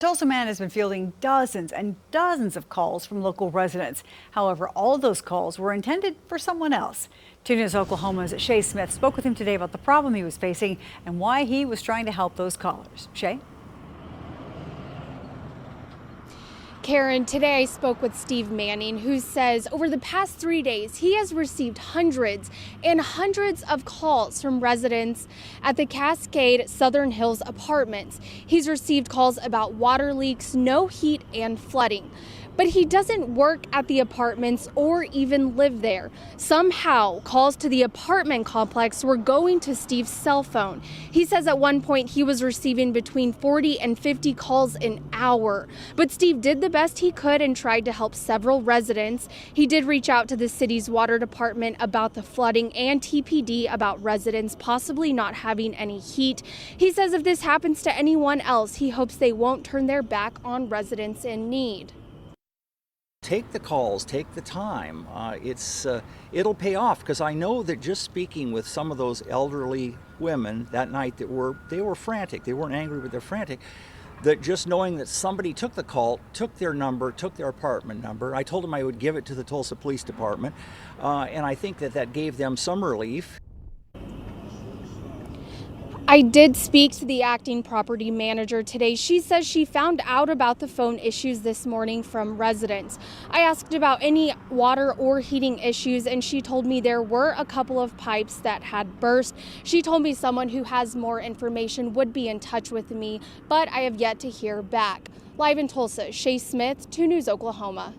Tulsa man has been fielding dozens and dozens of calls from local residents. However, all of those calls were intended for someone else. 2 News Oklahoma's Shay Smith spoke with him today about the problem he was facing and why he was trying to help those callers. Shay? Karen, today I spoke with Steve Manning, who says over the past 3 days, he has received hundreds and hundreds of calls from residents at the Cascade Southern Hills apartments. He's received calls about water leaks, no heat, and flooding. But he doesn't work at the apartments or even live there. Somehow, calls to the apartment complex were going to Steve's cell phone. He says at one point he was receiving between 40 and 50 calls an hour. But Steve did the best he could and tried to help several residents. He did reach out to the city's water department about the flooding and TPD about residents possibly not having any heat. He says if this happens to anyone else, he hopes they won't turn their back on residents in need. Take the calls, take the time. It'll pay off, because I know that just speaking with some of those elderly women that night they were frantic. They weren't angry, but they're frantic. That just knowing that somebody took the call, took their number, took their apartment number. I told them I would give it to the Tulsa Police Department, and I think that gave them some relief. I did speak to the acting property manager today. She says she found out about the phone issues this morning from residents. I asked about any water or heating issues, and she told me there were a couple of pipes that had burst. She told me someone who has more information would be in touch with me, but I have yet to hear back. Live in Tulsa, Shay Smith, 2 News Oklahoma.